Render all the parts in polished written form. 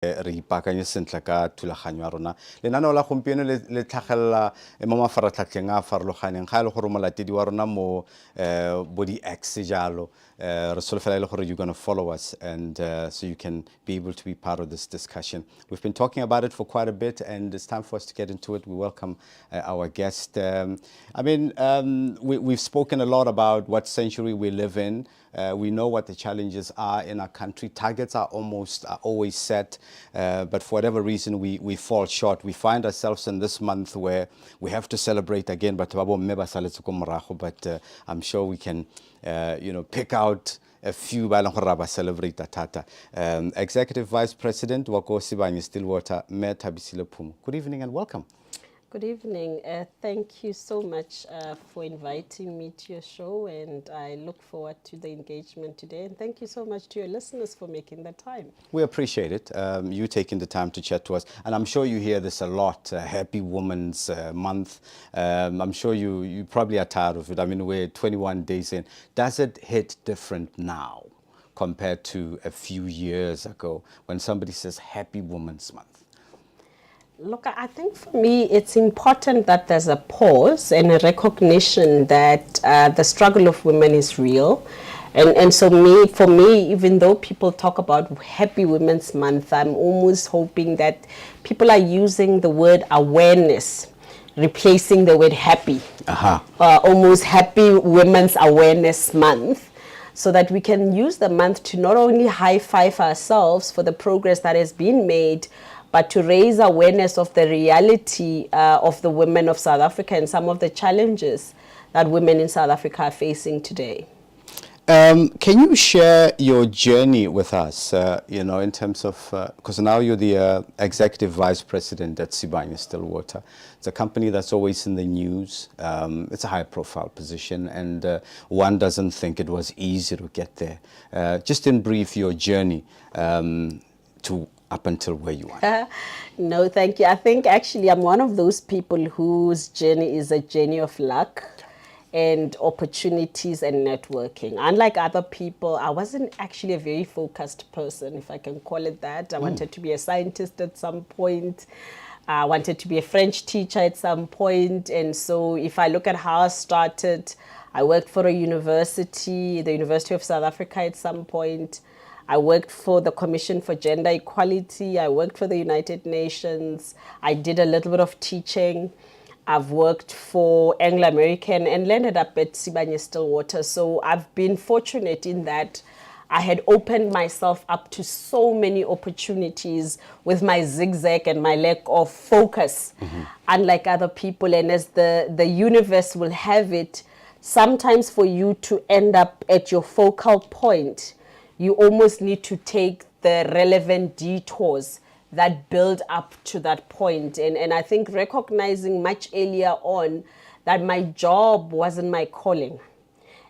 re ipakanye sentle ka thulaganyo ya rona lenaneo la gompieno le tlhagelela mo mafaratlhatlheng a farologaneng ga ile gore molatedi wa rona mo body X jalo re solofela ile gore you're going to follow us and so you can be able to be part of this discussion. We've been talking about it for quite a bit and it's time for us to get into it. We welcome our guest. We've spoken a lot about what century we live in. We know what the challenges are in our country. Targets are always set, but for whatever reason we fall short. We find ourselves in this month where we have to celebrate again, but I'm sure we can pick out a few ba leng gore ba celebrate thata. Executive Vice President wa ko Sibanye-Stillwater, Thabisile Phumo. Good evening and welcome. Good evening. Thank you so much for inviting me to your show, and I look forward to the engagement today. And thank you so much to your listeners for making the time. We appreciate it. You taking the time to chat to us. And I'm sure you hear this a lot, Happy Women's Month. I'm sure you probably are tired of it. I mean, we're 21 days in. Does it hit different now compared to a few years ago when somebody says Happy Women's Month? Look, I think for me, it's important that there's a pause and a recognition that the struggle of women is real. And so for me, even though people talk about Happy Women's Month, I'm almost hoping that people are using the word awareness, replacing the word happy. Almost Happy Women's Awareness Month, so that we can use the month to not only high-five ourselves for the progress that has been made, but to raise awareness of the reality of the women of South Africa and some of the challenges that women in South Africa are facing today. Can you share your journey with us, in terms of, because now you're the Executive Vice President at Sibanye-Stillwater. It's a company that's always in the news. It's a high-profile position, and one doesn't think it was easy to get there. Just in brief, your journey to up until where you are. No, thank you. I think actually I'm one of those people whose journey is a journey of luck and opportunities and networking. Unlike other people, I wasn't actually a very focused person, if I can call it that. I wanted to be a scientist at some point. I wanted to be a French teacher at some point. And so if I look at how I started, I worked for a university, the University of South Africa at some point. I worked for the Commission for Gender Equality. I worked for the United Nations. I did a little bit of teaching. I've worked for Anglo-American and landed up at Sibanye-Stillwater. So I've been fortunate in that I had opened myself up to so many opportunities with my zigzag and my lack of focus, unlike other people. And as the universe will have it, sometimes for you to end up at your focal point, you almost need to take the relevant detours that build up to that point. And I think recognizing much earlier on that my job wasn't my calling.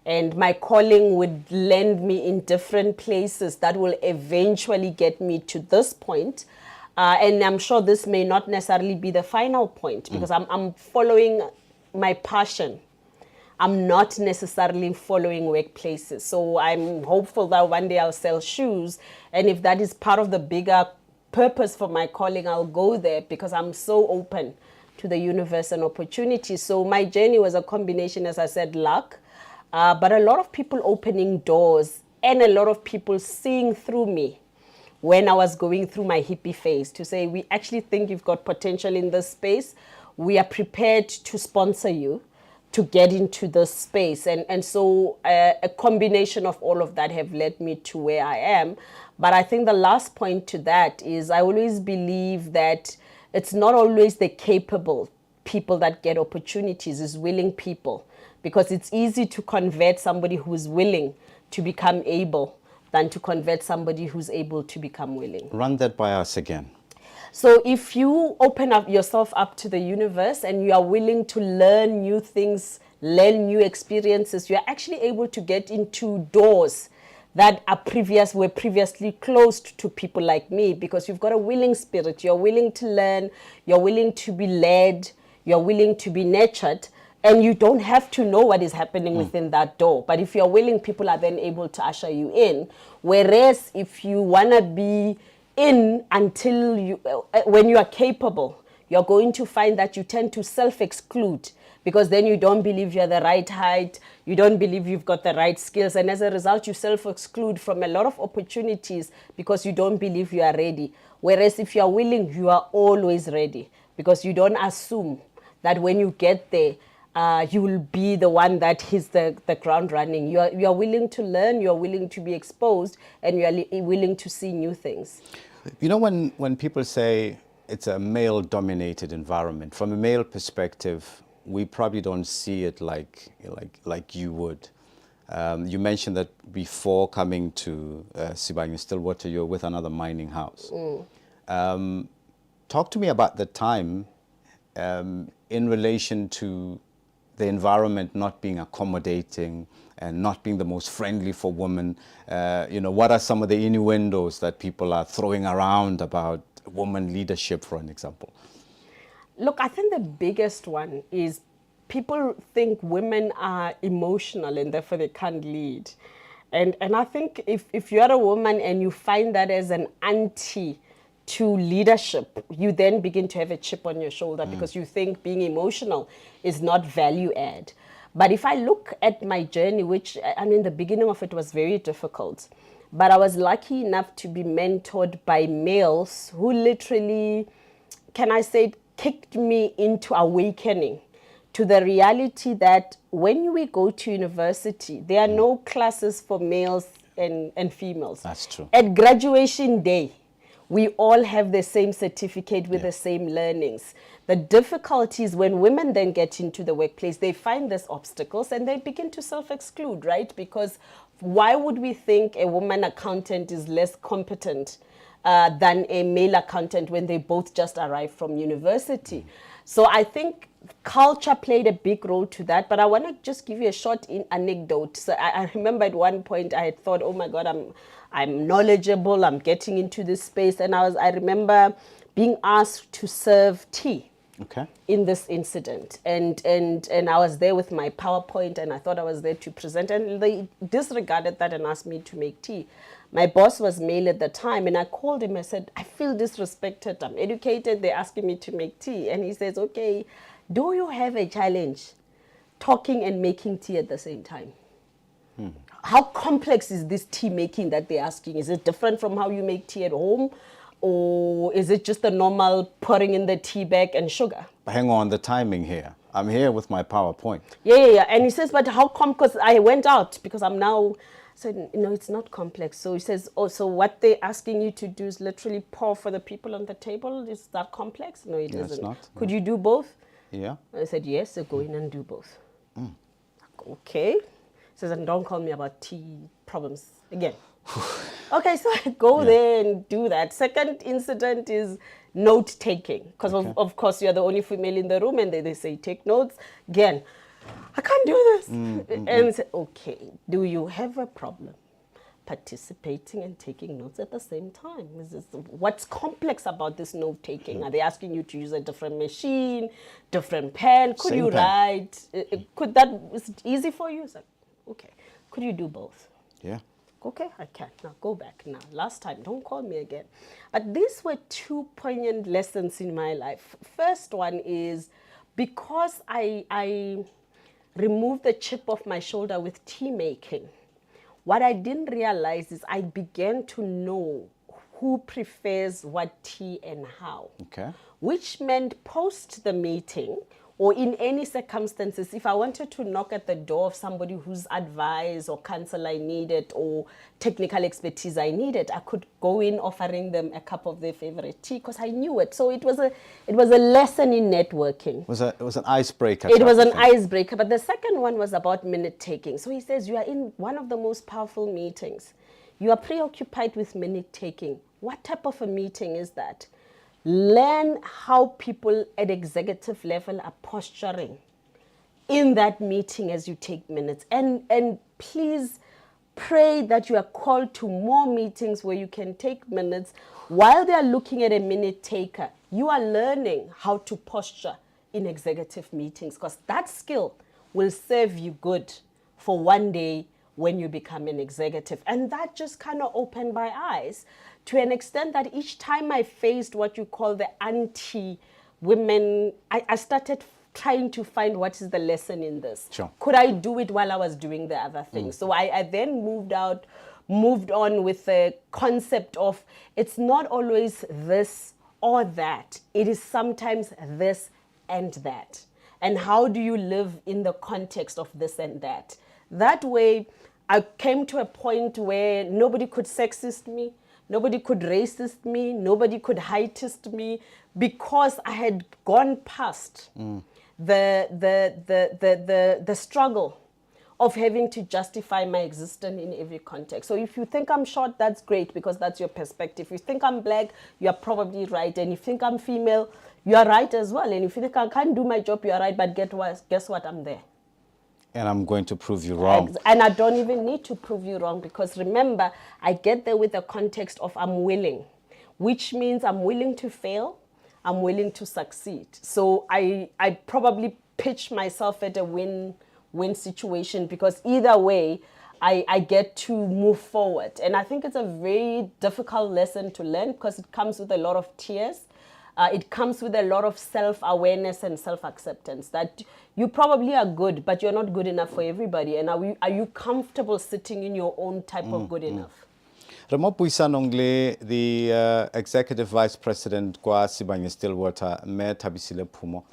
And my calling would land me in different places that will eventually get me to this point. And I'm sure this may not necessarily be the final point, because I'm following my passion. I'm not necessarily following workplaces. So I'm hopeful that one day I'll sell shoes. And if that is part of the bigger purpose for my calling, I'll go there, because I'm so open to the universe and opportunities. So my journey was a combination, as I said, luck, but a lot of people opening doors and a lot of people seeing through me when I was going through my hippie phase to say, we actually think you've got potential in this space. We are prepared to sponsor you to get into this space. And so a combination of all of that have led me to where I am. But I think the last point to that is I always believe that it's not always the capable people that get opportunities, it's willing people. Because it's easy to convert somebody who's willing to become able than to convert somebody who's able to become willing. Run that by us again. So if you open up yourself up to the universe and you are willing to learn new things, learn new experiences, you are actually able to get into doors that were previously closed to people like me, because you've got a willing spirit. You're willing to learn, you're willing to be led, you're willing to be nurtured, and you don't have to know what is happening within that door. But if you're willing, people are then able to usher you in. Whereas if you want to be in until when you are capable, you're going to find that you tend to self-exclude, because then you don't believe you're the right height, you don't believe you've got the right skills, and as a result, you self-exclude from a lot of opportunities because you don't believe you are ready. Whereas if you are willing, you are always ready, because you don't assume that when you get there, you will be the one that hits the ground running. You are willing to learn, you are willing to be exposed, and you are willing to see new things. You know, when people say it's a male-dominated environment, from a male perspective, we probably don't see it like you would. You mentioned that before coming to Sibanye-Stillwater, you're with another mining house. Talk to me about the time in relation to the environment not being accommodating and not being the most friendly for women. You know, what are some of the innuendos that people are throwing around about woman leadership, for an example? Look, I think the biggest one is people think women are emotional and therefore they can't lead. And I think if you're a woman and you find that as an anti to leadership, you then begin to have a chip on your shoulder because you think being emotional is not value add. But if I look at my journey, which, I mean, the beginning of it was very difficult, but I was lucky enough to be mentored by males who literally, can I say, kicked me into awakening to the reality that when we go to university, there are no classes for males and females. That's true. At graduation day, we all have the same certificate with the same learnings. The difficulty is when women then get into the workplace, they find these obstacles and they begin to self-exclude, right? Because why would we think a woman accountant is less competent than a male accountant when they both just arrived from university? So I think culture played a big role to that, but I want to just give you a short anecdote. So I remember at one point I had thought, oh my God, I'm knowledgeable, I'm getting into this space, and I remember being asked to serve tea in this incident, and I was there with my PowerPoint, and I thought I was there to present, and they disregarded that and asked me to make tea. My boss was male at the time, and I called him. I said, I feel disrespected. I'm educated. They're asking me to make tea. And he says, okay, do you have a challenge talking and making tea at the same time? How complex is this tea making that they're asking? Is it different from how you make tea at home? Or is it just the normal pouring in the tea bag and sugar? Hang on, the timing here. I'm here with my PowerPoint. Yeah. And he says, but how come? Because I went out because I'm now... I said, no, it's not complex. So he says, oh, so what they're asking you to do is literally pour for the people on the table? Is that complex? No, it isn't. Not. Could you do both? Yeah. I said, yes, so go in and do both. Okay. He says, and don't call me about tea problems again. Okay, so I go there and do that. Second incident is note taking. Because of course you're the only female in the room and they say take notes. Again, I can't do this. And say, okay, do you have a problem participating and taking notes at the same time? What's complex about this note taking? Are they asking you to use a different machine, different pen? Could you write? Is it easy for you? It's like, okay, could you do both? Yeah. Okay, I can. Now go back now. Last time, don't call me again. But these were two poignant lessons in my life. First one is because I removed the chip off my shoulder with tea making, what I didn't realize is I began to know who prefers what tea and how. Okay. Which meant post the meeting or in any circumstances, if I wanted to knock at the door of somebody whose advice or counsel I needed or technical expertise I needed, I could go in offering them a cup of their favorite tea because I knew it. So it was a lesson in networking. It was an icebreaker. It was an icebreaker. But the second one was about minute taking. So he says, you are in one of the most powerful meetings. You are preoccupied with minute taking. What type of a meeting is that? Learn how people at executive level are posturing in that meeting as you take minutes. And please pray that you are called to more meetings where you can take minutes. While they are looking at a minute taker, you are learning how to posture in executive meetings because that skill will serve you good for one day when you become an executive. And that just kind of opened my eyes to an extent that each time I faced what you call the anti-women, I started trying to find what is the lesson in this. Sure. Could I do it while I was doing the other thing? So I then moved on with the concept of it's not always this or that. It is sometimes this and that. And how do you live in the context of this and that? That way, I came to a point where nobody could sexist me, nobody could racist me, nobody could heightist me, because I had gone past the struggle of having to justify my existence in every context. So if you think I'm short, that's great, because that's your perspective. If you think I'm black, you're probably right. And if you think I'm female, you're right as well. And if you think I can't do my job, you're right. But guess what? I'm there. And I'm going to prove you wrong. And I don't even need to prove you wrong, because remember, I get there with the context of I'm willing, which means I'm willing to fail, I'm willing to succeed. So I probably pitch myself at a win situation, because either way, I get to move forward. And I think it's a very difficult lesson to learn, because it comes with a lot of tears. It comes with a lot of self-awareness and self-acceptance that you probably are good, but you're not good enough for everybody. And are you comfortable sitting in your own type of good enough? Remo puisanong le the executive vice president kwa Sibanye-Stillwater me Thabisile Phumo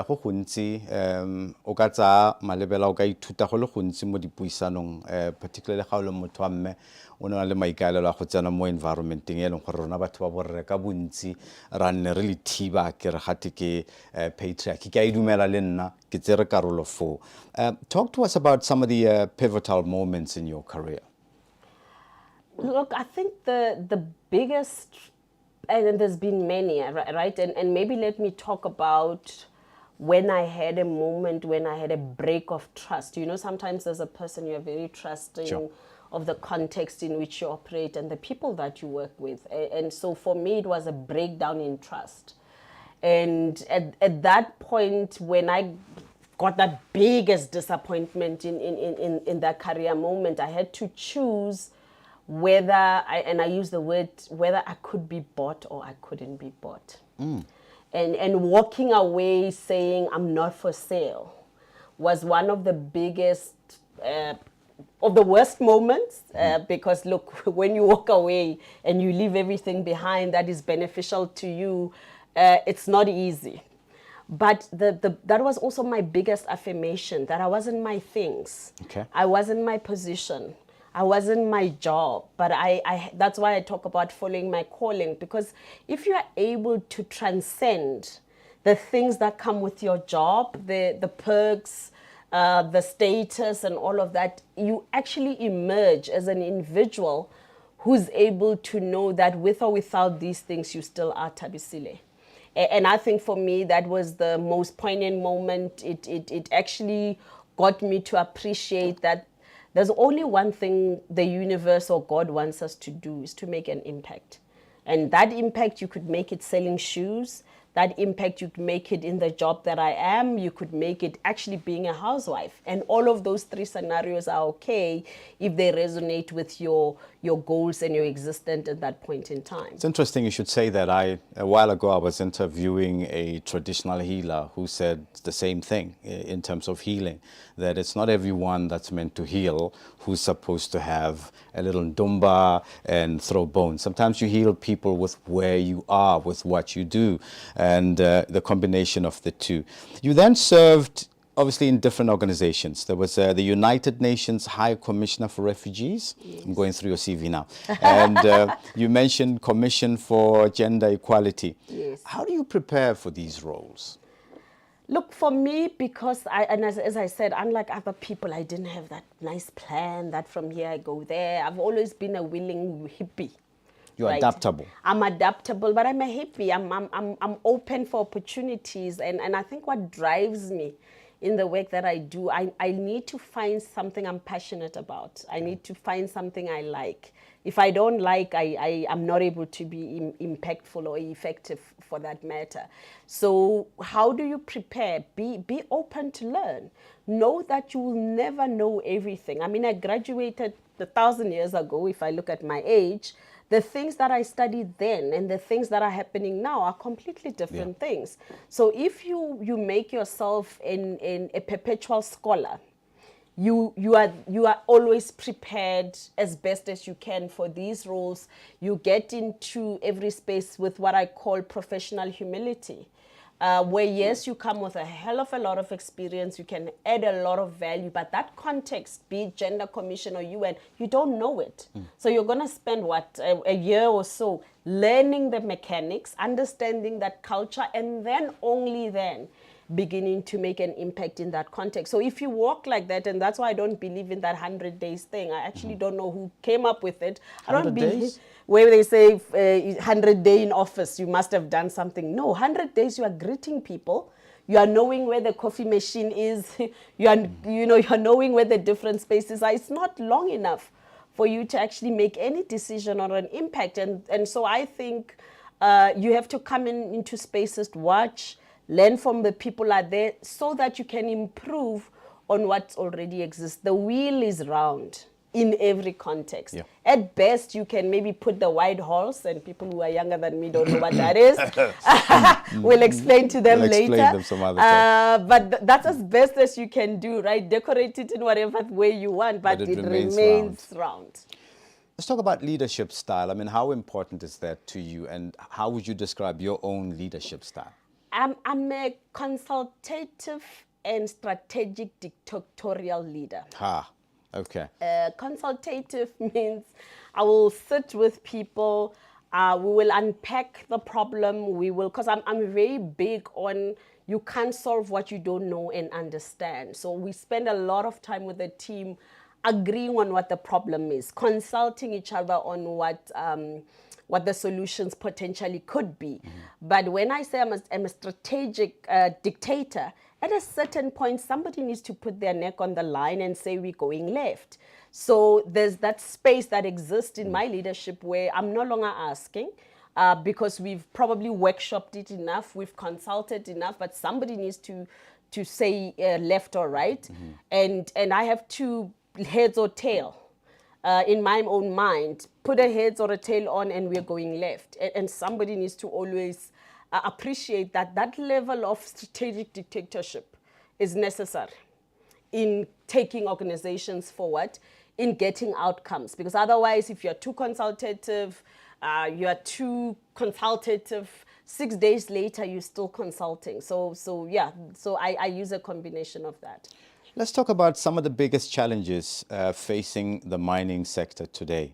go gontsi o ka tsa malebela o ka ithuta go le gontsi mo dipuisanong particularly ga o le motho wa mme o ne le maikaelelo a go tsena mo environmenteng e leng gore rona batho ba borre ka bontsi ra nne re le thiba ke re gate ke patriarchy ke a idumela le nna ke tsere karolo fo. Talk to us about some of the pivotal moments in your career. Look, I think the biggest, and there's been many, right? And maybe let me talk about when I had a moment, when I had a break of trust. You know, sometimes as a person, you're very trusting Sure. of the context in which you operate and the people that you work with. And so for me, it was a breakdown in trust. And at that point, when I got that biggest disappointment in that career moment, I had to choose whether I use the word, whether I could be bought or I couldn't be bought. And walking away saying I'm not for sale was one of the biggest, of the worst moments, because look, when you walk away and you leave everything behind that is beneficial to you, it's not easy. But that was also my biggest affirmation, that I wasn't my things. Okay. I wasn't my position. I wasn't my job, but that's why I talk about following my calling, because if you are able to transcend the things that come with your job, the perks, the status and all of that, you actually emerge as an individual who's able to know that with or without these things, you still are Thabisile. And I think for me, that was the most poignant moment. It actually got me to appreciate that there's only one thing the universe or God wants us to do, is to make an impact. And that impact, you could make it selling shoes. That impact, you could make it in the job that I am. You could make it actually being a housewife. And all of those three scenarios are okay if they resonate with your goals and your existence at that point in time. It's interesting you should say that. A while ago, I was interviewing a traditional healer who said the same thing in terms of healing, that it's not everyone that's meant to heal who's supposed to have a little ndumba and throw bones. Sometimes you heal people with where you are, with what you do, and the combination of the two. You then served obviously in different organizations. There was the United Nations High Commissioner for Refugees. Yes. I'm going through your CV now. And you mentioned Commission for Gender Equality. Yes. How do you prepare for these roles? Look, for me, because as I said, unlike other people, I didn't have that nice plan that from here I go there. I've always been a willing hippie. You're right? Adaptable. I'm adaptable, but I'm a hippie. I'm open for opportunities. And I think what drives me in the work that I do, I need to find something I'm passionate about. I need to find something I like. If I don't like, I'm not able to be impactful or effective for that matter. So how do you prepare? Be open to learn. Know that you will never know everything. I mean, I graduated 1,000 years ago, if I look at my age. the things that I studied then and the things that are happening now are completely different things. So if you make yourself in a perpetual scholar, you are always prepared as best as you can for these roles. You get into every space with what I call professional humility. Where yes, you come with a hell of a lot of experience, you can add a lot of value, but that context, be it Gender Commission or UN, you don't know it. So you're going to spend a year or so learning the mechanics, understanding that culture, and then only then beginning to make an impact in that context. So if you walk like that, and that's why I don't believe in that 100 days thing. I actually don't know who came up with it. I don't 100 believe days? where they say 100 day in office, you must have done something. No, 100 days you are greeting people. You are knowing where the coffee machine is. You're knowing where the different spaces are. It's not long enough for you to actually make any decision or an impact. And so I think you have to come into spaces, watch, learn from the people out there so that you can improve on what already exists. The wheel is round in every context. At best, you can maybe put the wide horse, and people who are younger than me don't know what that is. We'll explain to them later. Explain them some other time. But that's as best as you can do, right? Decorate it in whatever way you want, but it remains round. Let's talk about leadership style. I mean, how important is that to you, and how would you describe your own leadership style? I'm a consultative and strategic dictatorial leader. Okay. Consultative means I will sit with people, we will unpack the problem, because I'm very big on you can't solve what you don't know and understand. So we spend a lot of time with the team agreeing on what the problem is, consulting each other on what the solutions potentially could be. But when I say I'm a strategic dictator, at a certain point, somebody needs to put their neck on the line and say, we're going left. So there's that space that exists in my leadership where I'm no longer asking, because we've probably workshopped it enough, we've consulted enough, but somebody needs to say left or right. And I have two heads or tail. In my own mind, put a heads or a tail on and we're going left. And somebody needs to always appreciate that level of strategic dictatorship is necessary in taking organizations forward, in getting outcomes. Because otherwise, if you're too consultative, 6 days later, you're still consulting. So I use a combination of that. Let's talk about some of the biggest challenges facing the mining sector today.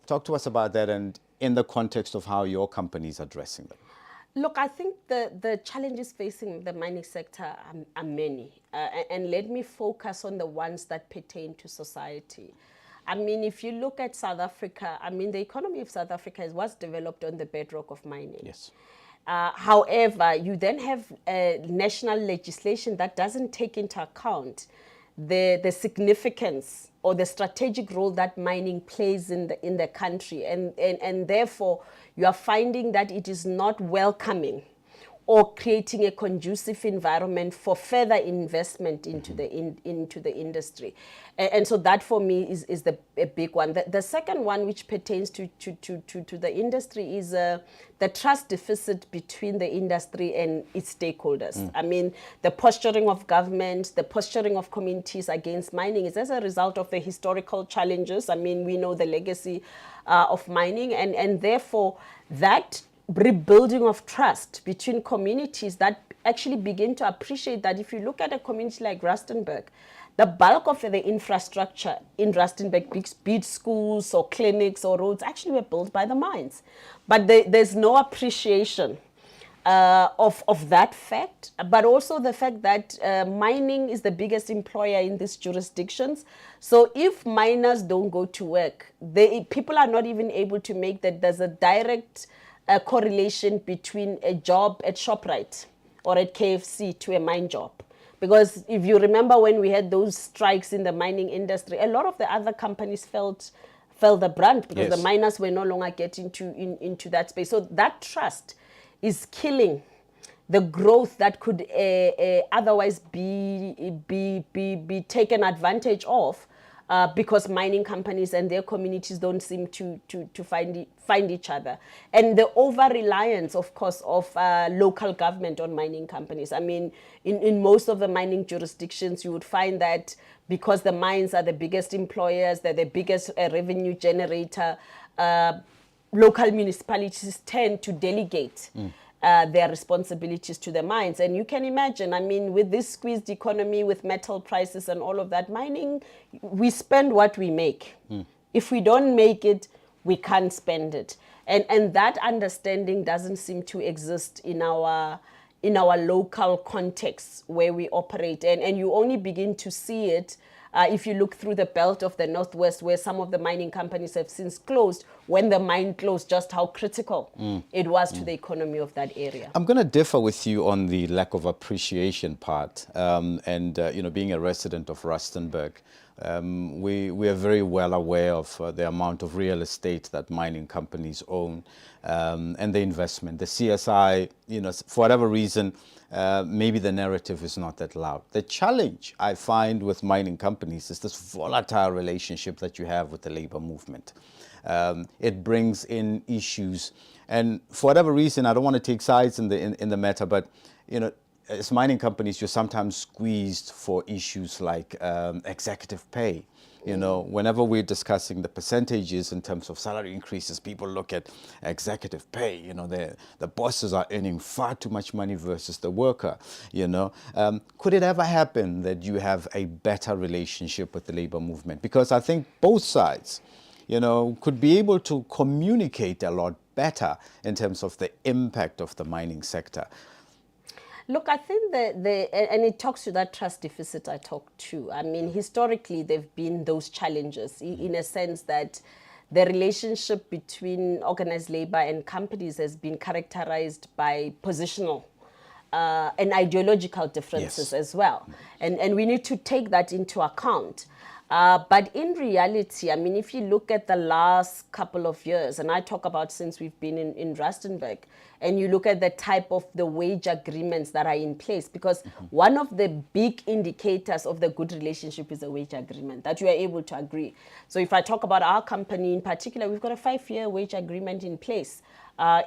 Talk to us about that, and in the context of how your company is addressing them. Look, I think the challenges facing the mining sector are many. And let me focus on the ones that pertain to society. I mean, if you look at South Africa, the economy of South Africa was developed on the bedrock of mining. Yes. However, you then have national legislation that doesn't take into account the significance or the strategic role that mining plays in the country, and therefore you are finding that it is not welcoming or creating a conducive environment for further investment into the industry. And so that for me is a big one. The second one, which pertains to the industry, is the trust deficit between the industry and its stakeholders. I mean, the posturing of government, the posturing of communities against mining is as a result of the historical challenges. I mean, we know the legacy of mining, and therefore that rebuilding of trust between communities that actually begin to appreciate that if you look at a community like Rustenburg, the bulk of the infrastructure in Rustenburg, be it schools or clinics or roads, actually were built by the mines. But there's no appreciation of that fact, but also the fact that mining is the biggest employer in these jurisdictions. So if miners don't go to work, people are not even able to make that there's a direct correlation between a job at ShopRite or at KFC to a mine job. Because if you remember when we had those strikes in the mining industry, a lot of the other companies felt the brunt because the miners were no longer getting into that space. So that trust is killing the growth that could otherwise be taken advantage of because mining companies and their communities don't seem to find each other. And the over-reliance, of course, of local government on mining companies. I mean, in most of the mining jurisdictions, you would find that because the mines are the biggest employers, they're the biggest revenue generator, local municipalities tend to delegate their responsibilities to the mines. And you can imagine, I mean, with this squeezed economy, with metal prices and all of that, mining, we spend what we make. If we don't make it, we can't spend it. And that understanding doesn't seem to exist in our local context where we operate. And you only begin to see it if you look through the belt of the Northwest, where some of the mining companies have since closed, when the mine closed, just how critical it was to the economy of that area. I'm going to differ with you on the lack of appreciation part. Being a resident of Rustenburg, we are very well aware of the amount of real estate that mining companies own and the investment. The CSI, for whatever reason, maybe the narrative is not that loud. The challenge I find with mining companies is this volatile relationship that you have with the labor movement. It brings in issues, and for whatever reason, I don't want to take sides in the matter, but as mining companies, you're sometimes squeezed for issues like executive pay. Whenever we're discussing the percentages in terms of salary increases, people look at executive pay. The bosses are earning far too much money versus the worker. Could it ever happen that you have a better relationship with the labor movement? Because I think both sides, could be able to communicate a lot better in terms of the impact of the mining sector. Look, I think and it talks to that trust deficit I talked to. I mean, historically, there have been those challenges in a sense that the relationship between organized labor and companies has been characterized by positional and ideological differences as well. And we need to take that into account. But in reality, I mean, if you look at the last couple of years, and I talk about since we've been in Rustenburg, and you look at the type of the wage agreements that are in place, because one of the big indicators of the good relationship is a wage agreement, that you are able to agree. So if I talk about our company in particular, we've got a 5-year wage agreement in place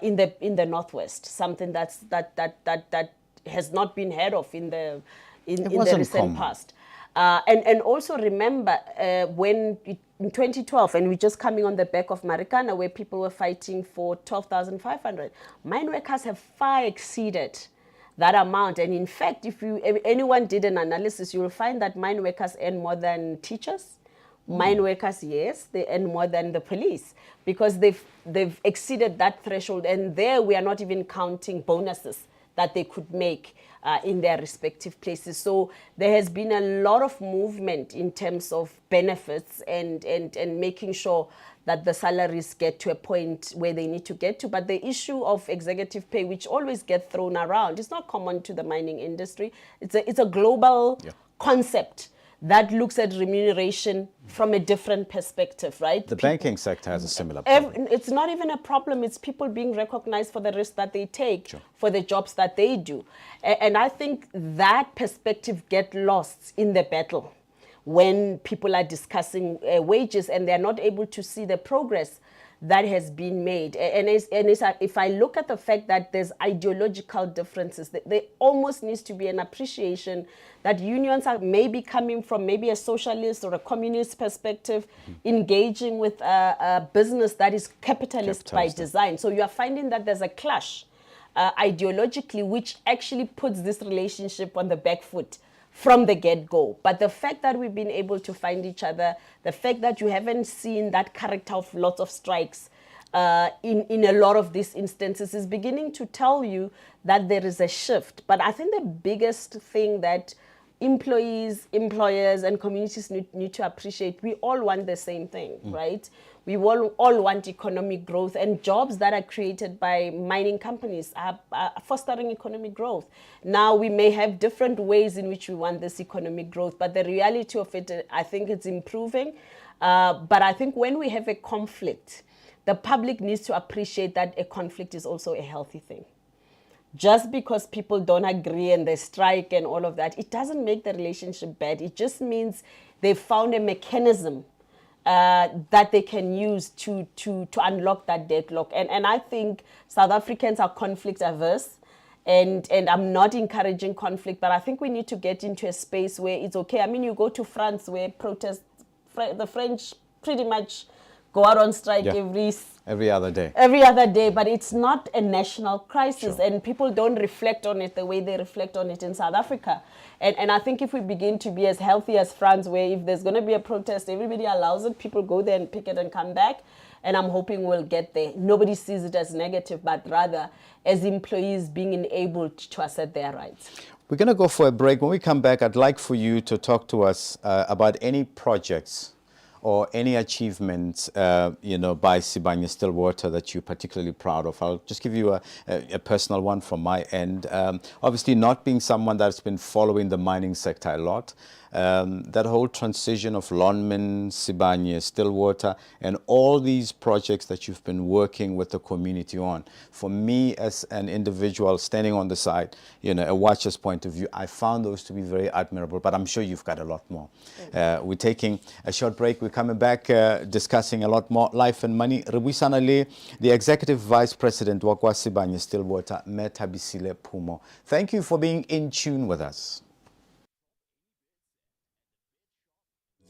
in the Northwest, something that has not been heard of in the recent past. And also remember when in 2012, and we're just coming on the back of Marikana, where people were fighting for 12,500, mine workers have far exceeded that amount. And in fact, if anyone did an analysis, you will find that mine workers earn more than teachers. Mine workers, yes, they earn more than the police because they've exceeded that threshold. And there we are not even counting bonuses that they could make in their respective places. So there has been a lot of movement in terms of benefits and making sure that the salaries get to a point where they need to get to. But the issue of executive pay, which always gets thrown around, is not common to the mining industry. It's a global concept that looks at remuneration from a different perspective, right? The banking sector has a similar problem. It's not even a problem. It's people being recognized for the risk that they take, for the jobs that they do. And I think that perspective gets lost in the battle when people are discussing wages and they're not able to see the progress that has been made. If I look at the fact that there's ideological differences, there almost needs to be an appreciation that unions are maybe coming from maybe a socialist or a communist perspective, engaging with a business that is capitalist by design. So you are finding that there's a clash ideologically, which actually puts this relationship on the back foot from the get-go. But the fact that we've been able to find each other, the fact that you haven't seen that character of lots of strikes in a lot of these instances is beginning to tell you that there is a shift. But I think the biggest thing that employees, employers, and communities need to appreciate, we all want the same thing, right? We all want economic growth, and jobs that are created by mining companies are fostering economic growth. Now, we may have different ways in which we want this economic growth, but the reality of it, I think it's improving. But I think when we have a conflict, the public needs to appreciate that a conflict is also a healthy thing. just because people don't agree and they strike and all of that, it doesn't make the relationship bad. It just means they found a mechanism that they can use to unlock that deadlock. And I think South Africans are conflict averse. And I'm not encouraging conflict, but I think we need to get into a space where it's okay. I mean, you go to France where the French pretty much go out on strike every other day. Every other day, but it's not a national crisis, Sure. and people don't reflect on it the way they reflect on it in South Africa. And I think if we begin to be as healthy as France, where if there's going to be a protest, everybody allows it, people go there and pick it and come back, and I'm hoping we'll get there. Nobody sees it as negative, but rather as employees being enabled to assert their rights. We're going to go for a break. When we come back, I'd like for you to talk to us about any projects or any achievements, by Sibanye-Stillwater that you're particularly proud of. I'll just give you a personal one from my end. Obviously, not being someone that's been following the mining sector a lot, that whole transition of Lonmin, Sibanye-Stillwater, and all these projects that you've been working with the community on. For me, as an individual standing on the side, a watcher's point of view, I found those to be very admirable, but I'm sure you've got a lot more. We're taking a short break. We're coming back discussing a lot more life and money. Thabisile le the Executive Vice President wa kwa Sibanye-Stillwater, Thabisile Phumo. Thank you for being in tune with us.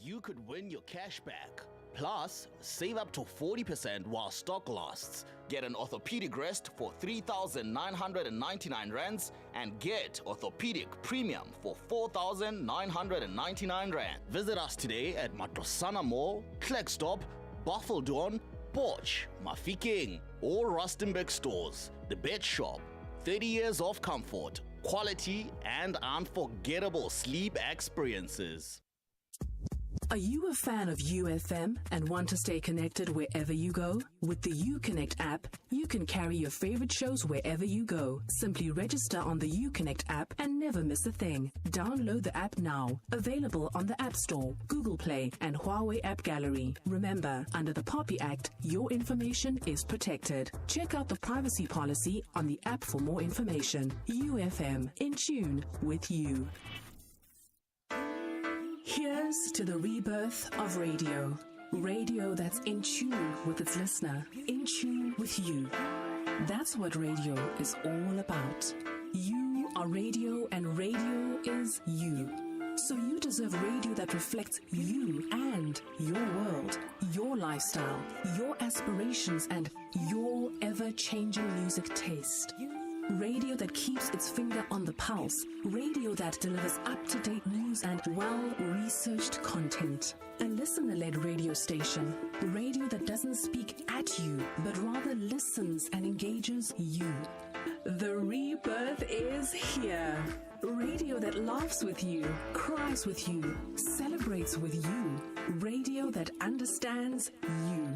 You could win your cash back. Plus, save up to 40% while stock lasts. Get an orthopedic rest for 3,999 rands and get orthopedic premium for 4,999 rand. Visit us today at Matrosana Mall, Klerksdorp, Baffeldorn, Porch, Mafikeng, or Rustenburg stores. The Bet Shop. 30 years of comfort, quality, and unforgettable sleep experiences. Are you a fan of UFM and want to stay connected wherever you go? With the UConnect app, you can carry your favorite shows wherever you go. Simply register on the UConnect app and never miss a thing. Download the app now. Available on the App Store, Google Play, and Huawei App Gallery. Remember, under the POPI Act, your information is protected. Check out the privacy policy on the app for more information. UFM, in tune with you. Here's to the rebirth of radio. Radio that's in tune with its listener, in tune with you. That's what radio is all about. You are radio and radio is you. So you deserve radio that reflects you and your world, your lifestyle, your aspirations, and your ever-changing music taste. Radio that keeps its finger on the pulse. Radio that delivers up-to-date news and well-researched content. A listener-led radio station. Radio that doesn't speak at you, but rather listens and engages you. The rebirth is here. Radio that laughs with you, cries with you, celebrates with you. Radio that understands you.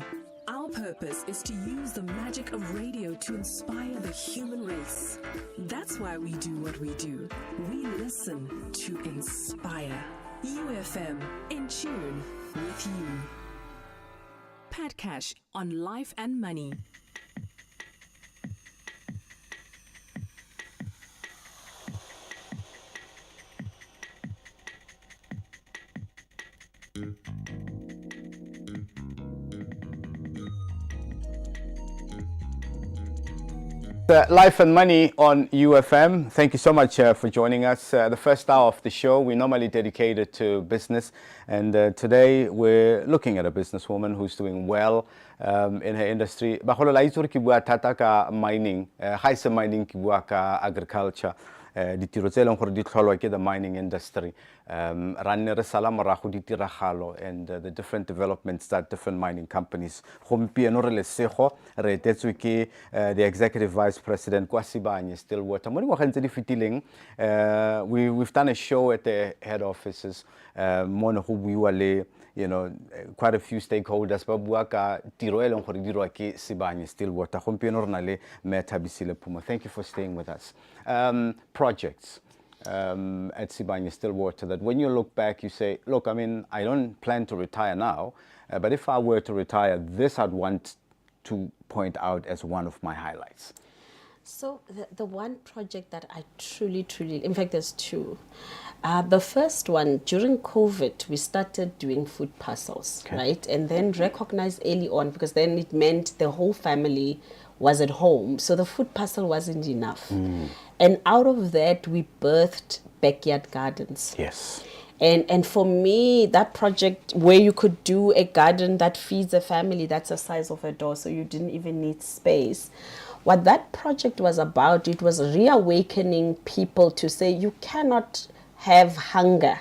Our purpose is to use the magic of radio to inspire the human race. That's why we do what we do. We listen to inspire. UFM, in tune with you. Pat Cash on Life and Money. Life and Money on UFM. Thank you so much for joining us. The first hour of the show, we normally dedicate it to business. And today we're looking at a businesswoman who's doing well in her industry. Baholola ituri ki bua tata ka mining, haisa mining ki bua ka agriculture. Ditiro tse leng gore di tlholwa ke the mining industry. Ranne re sala morago ditiragalo and the different developments that different mining companies. Gompieno re lesego re etetswe ke the Executive Vice President kwa Sibanye-Stillwater. Mo dingwageng tse di fetileng, we've done a show at the head offices. Mo ne go buiwa le quite a few stakeholders ba bua ka tiro e leng gore dirwa ke Sibanye-Stillwater. Gompieno re na le Thabisile Phumo. Thank you for staying with us. Projects at Sibanye-Stillwater that when you look back, you say, look, I mean, I don't plan to retire now, but if I were to retire, this I'd want to point out as one of my highlights. So the one project that I truly, in fact, there's two. The first one, during COVID, we started doing food parcels, right? And then recognized early on, because then it meant the whole family was at home. So the food parcel wasn't enough. And out of that, we birthed backyard gardens. Yes. And for me, that project where you could do a garden that feeds a family that's the size of a door, so you didn't even need space. What that project was about, it was reawakening people to say you cannot have hunger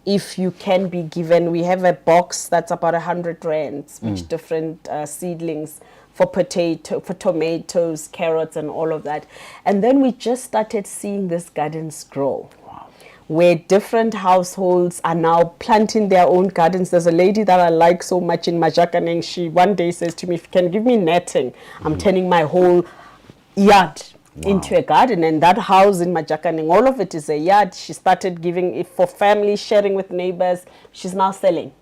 if you can be given. We have a box that's about 100 rands, with different seedlings for tomatoes, carrots, and all of that. And then we just started seeing these gardens grow. Where different households are now planting their own gardens. There's a lady that I like so much in Majakaneng. She one day says to me, if you can give me netting, I'm turning my whole yard into a garden. And that house in Majakaneng, all of it is a yard. She started giving it for family, sharing with neighbors. She's now selling.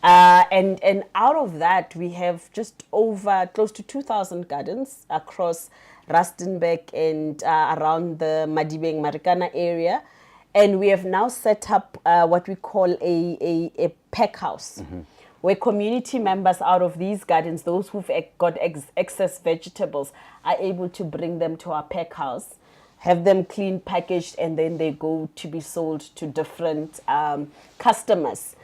And out of that, we have just over close to 2,000 gardens across Rustenburg and around the Madibeng, Marikana area. And we have now set up what we call a pack house, where community members out of these gardens, those who've got excess vegetables, are able to bring them to our pack house, have them clean, packaged, and then they go to be sold to different customers.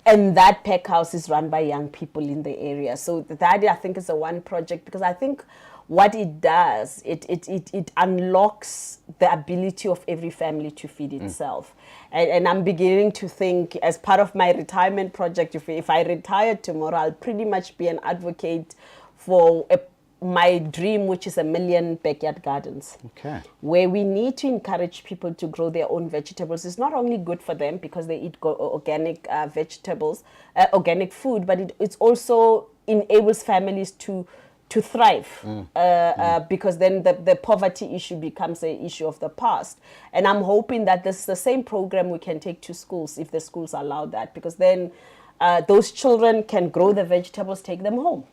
And that pack house is run by young people in the area. So that, I think, is a one project, because I think what it does, it unlocks the ability of every family to feed itself. And I'm beginning to think, as part of my retirement project, if I retire tomorrow, I'll pretty much be an advocate for my dream, which is 1 million backyard gardens. Okay. Where we need to encourage people to grow their own vegetables. It's not only good for them because they eat organic vegetables, organic food, but it also enables families to thrive, because then the poverty issue becomes an issue of the past. And I'm hoping that this is the same program we can take to schools, if the schools allow that, because then those children can grow the vegetables, take them home.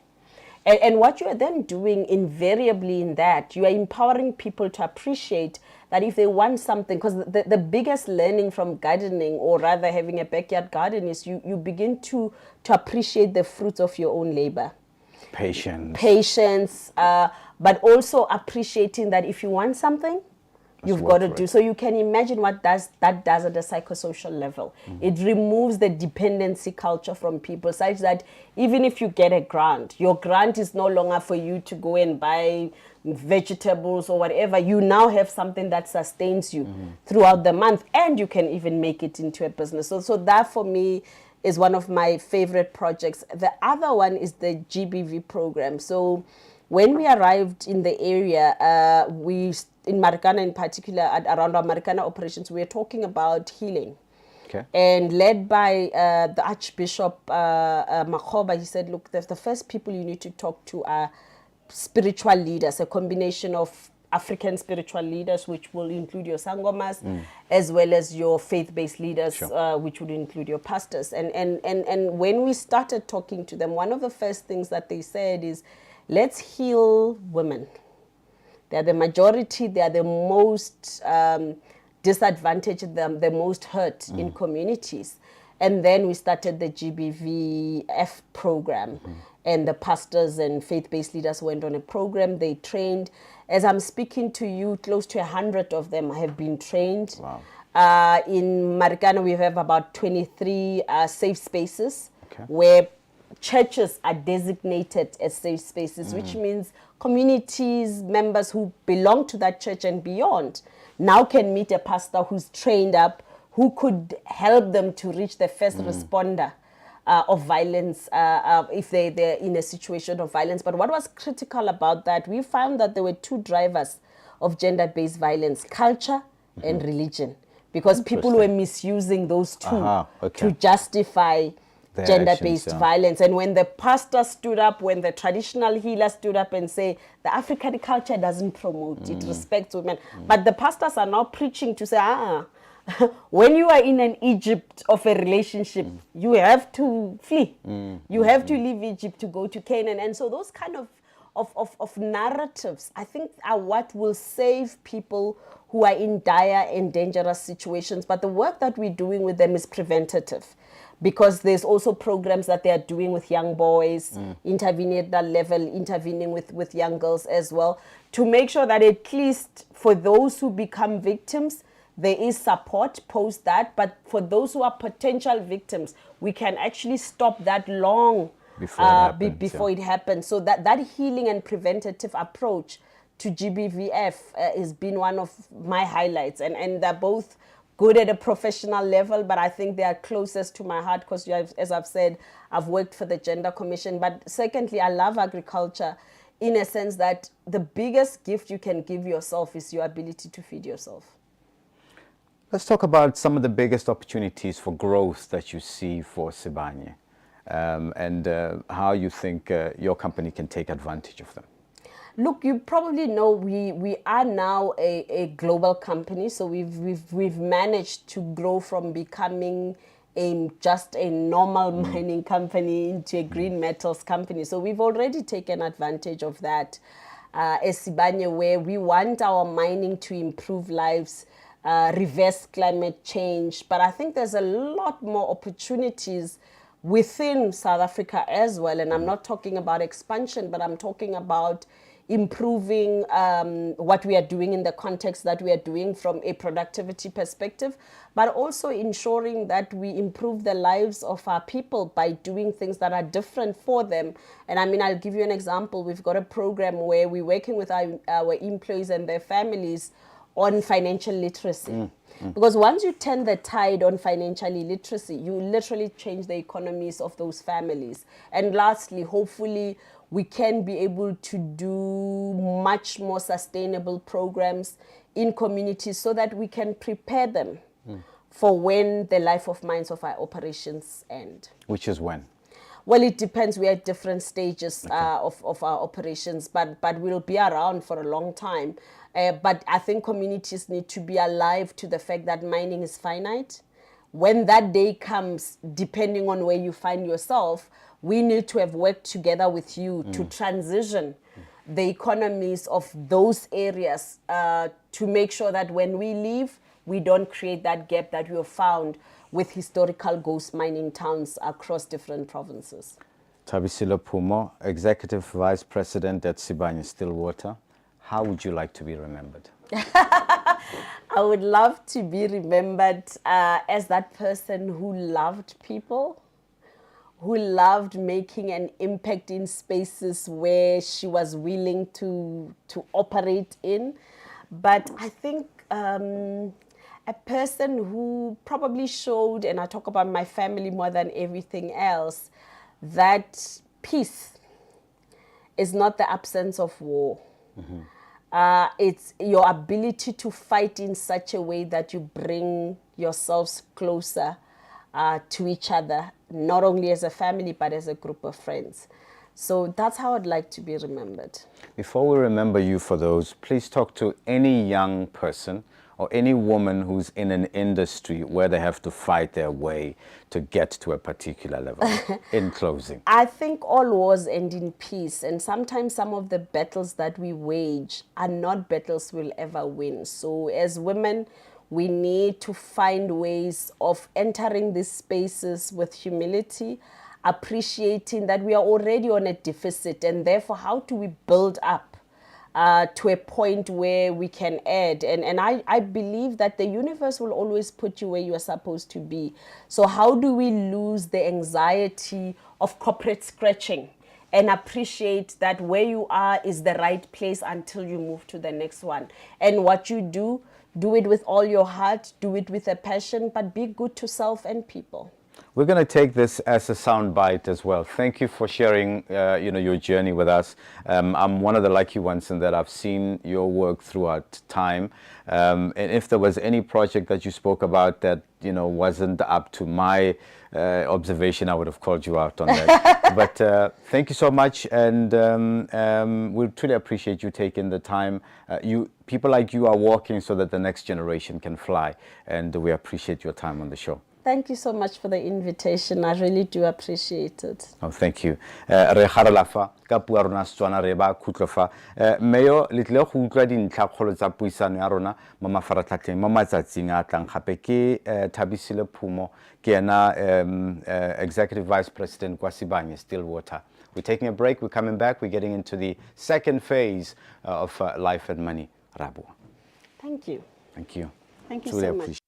And what you are then doing invariably in that, you are empowering people to appreciate that if they want something, because the biggest learning from gardening, or rather having a backyard garden, is you begin to appreciate the fruits of your own labor. Patience, but also appreciating that if you want something, you've got to do. So you can imagine what that does at the psychosocial level. It removes the dependency culture from people, such that even if you get a grant, your grant is no longer for you to go and buy vegetables or whatever. You now have something that sustains you throughout the month, and you can even make it into a business. So that, for me, is one of my favorite projects. The other one is the GBV program. So when we arrived in the area, in Marikana in particular, around our Marikana operations, we were talking about healing. Okay. And led by the Archbishop Makhoba, he said, look, the first people you need to talk to are spiritual leaders, a combination of African spiritual leaders, which will include your sangomas, as well as your faith-based leaders, which would include your pastors. And when we started talking to them, one of the first things that they said is, let's heal women. They're the majority, they are the most disadvantaged, the most hurt in communities. And then we started the GBVF program. And the pastors and faith-based leaders went on a program. They trained. As I'm speaking to you, close to 100 of them have been trained. Wow. In Marikana, we have about 23 safe spaces where churches are designated as safe spaces, which means communities, members who belong to that church and beyond, now can meet a pastor who's trained up, who could help them to reach the first responder of violence if they're in a situation of violence. But what was critical about that, we found that there were two drivers of gender-based violence: culture and religion, because people were misusing those two to justify gender-based violence. And when the pastor stood up, when the traditional healer stood up and say, the African culture doesn't promote, it respects women. But the pastors are now preaching to say, when you are in an Egypt of a relationship, you have to flee. You have to leave Egypt to go to Canaan. And so those kind of of narratives, I think, are what will save people who are in dire and dangerous situations. But the work that we're doing with them is preventative, because there's also programs that they are doing with young boys, intervening at that level, intervening with young girls as well, to make sure that at least for those who become victims, there is support post that. But for those who are potential victims, we can actually stop that long before it happens. So that healing and preventative approach to GBVF has been one of my highlights. And they're both good at a professional level, but I think they are closest to my heart because, as I've said, I've worked for the Gender Commission. But secondly, I love agriculture in a sense that the biggest gift you can give yourself is your ability to feed yourself. Let's talk about some of the biggest opportunities for growth that you see for Sibanye, and how you think your company can take advantage of them. Look, you probably know we are now a global company, so we've managed to grow from becoming just a normal mining company into a green metals company. So we've already taken advantage of that as Sibanye, where we want our mining to improve lives, reverse climate change. But I think there's a lot more opportunities within South Africa as well. And I'm not talking about expansion, but I'm talking about improving what we are doing in the context that we are doing from a productivity perspective, but also ensuring that we improve the lives of our people by doing things that are different for them. And I mean, I'll give you an example. We've got a program where we're working with our employees and their families on financial literacy. Because once you turn the tide on financial literacy, you literally change the economies of those families. And lastly, hopefully, we can be able to do much more sustainable programs in communities so that we can prepare them for when the life of mines of our operations end. Which is when? Well, it depends. We're at different stages of our operations, but we'll be around for a long time. But I think communities need to be alive to the fact that mining is finite. When that day comes, depending on where you find yourself, we need to have worked together with you to transition the economies of those areas to make sure that when we leave, we don't create that gap that we have found with historical ghost mining towns across different provinces. Thabisile Phumo, Executive Vice President at Sibanye-Stillwater. How would you like to be remembered? I would love to be remembered as that person who loved people, who loved making an impact in spaces where she was willing to operate in. But I think a person who probably showed, and I talk about my family more than everything else, that peace is not the absence of war. It's your ability to fight in such a way that you bring yourselves closer to each other, not only as a family, but as a group of friends. So that's how I'd like to be remembered. Before we remember you for those, please talk to any young person or any woman who's in an industry where they have to fight their way to get to a particular level. In closing. I think all wars end in peace, and sometimes some of the battles that we wage are not battles we'll ever win. So as women, we need to find ways of entering these spaces with humility, appreciating that we are already on a deficit, and therefore how do we build up to a point where we can add. And I believe that the universe will always put you where you are supposed to be. So how do we lose the anxiety of corporate scratching and appreciate that where you are is the right place until you move to the next one? And what you do it with all your heart, do it with a passion, but be good to self and people. We're going to take this as a soundbite as well. Thank you for sharing, your journey with us. I'm one of the lucky ones in that I've seen your work throughout time. And if there was any project that you spoke about that, wasn't up to my observation, I would have called you out on that. But thank you so much, and we truly appreciate you taking the time. People like you are walking so that the next generation can fly, and we appreciate your time on the show. Thank you so much for the invitation. I really do appreciate it. Oh, thank you. Re haralafa ka pua rona Setswana re ba khutlofa. Meyo le tle go utlwa dintlha kgolo tsa puisano ya rona mo mafaratlhatlheng mo matsatsing a tlang gape ke Thabisile Phumo ke ena Executive Vice President kwa Sibanye-Stillwater. We're taking a break. We're coming back. We're getting into the second phase of Life and Money. Rabu. Thank you. Thank you. Thank you Truly so much. appreciate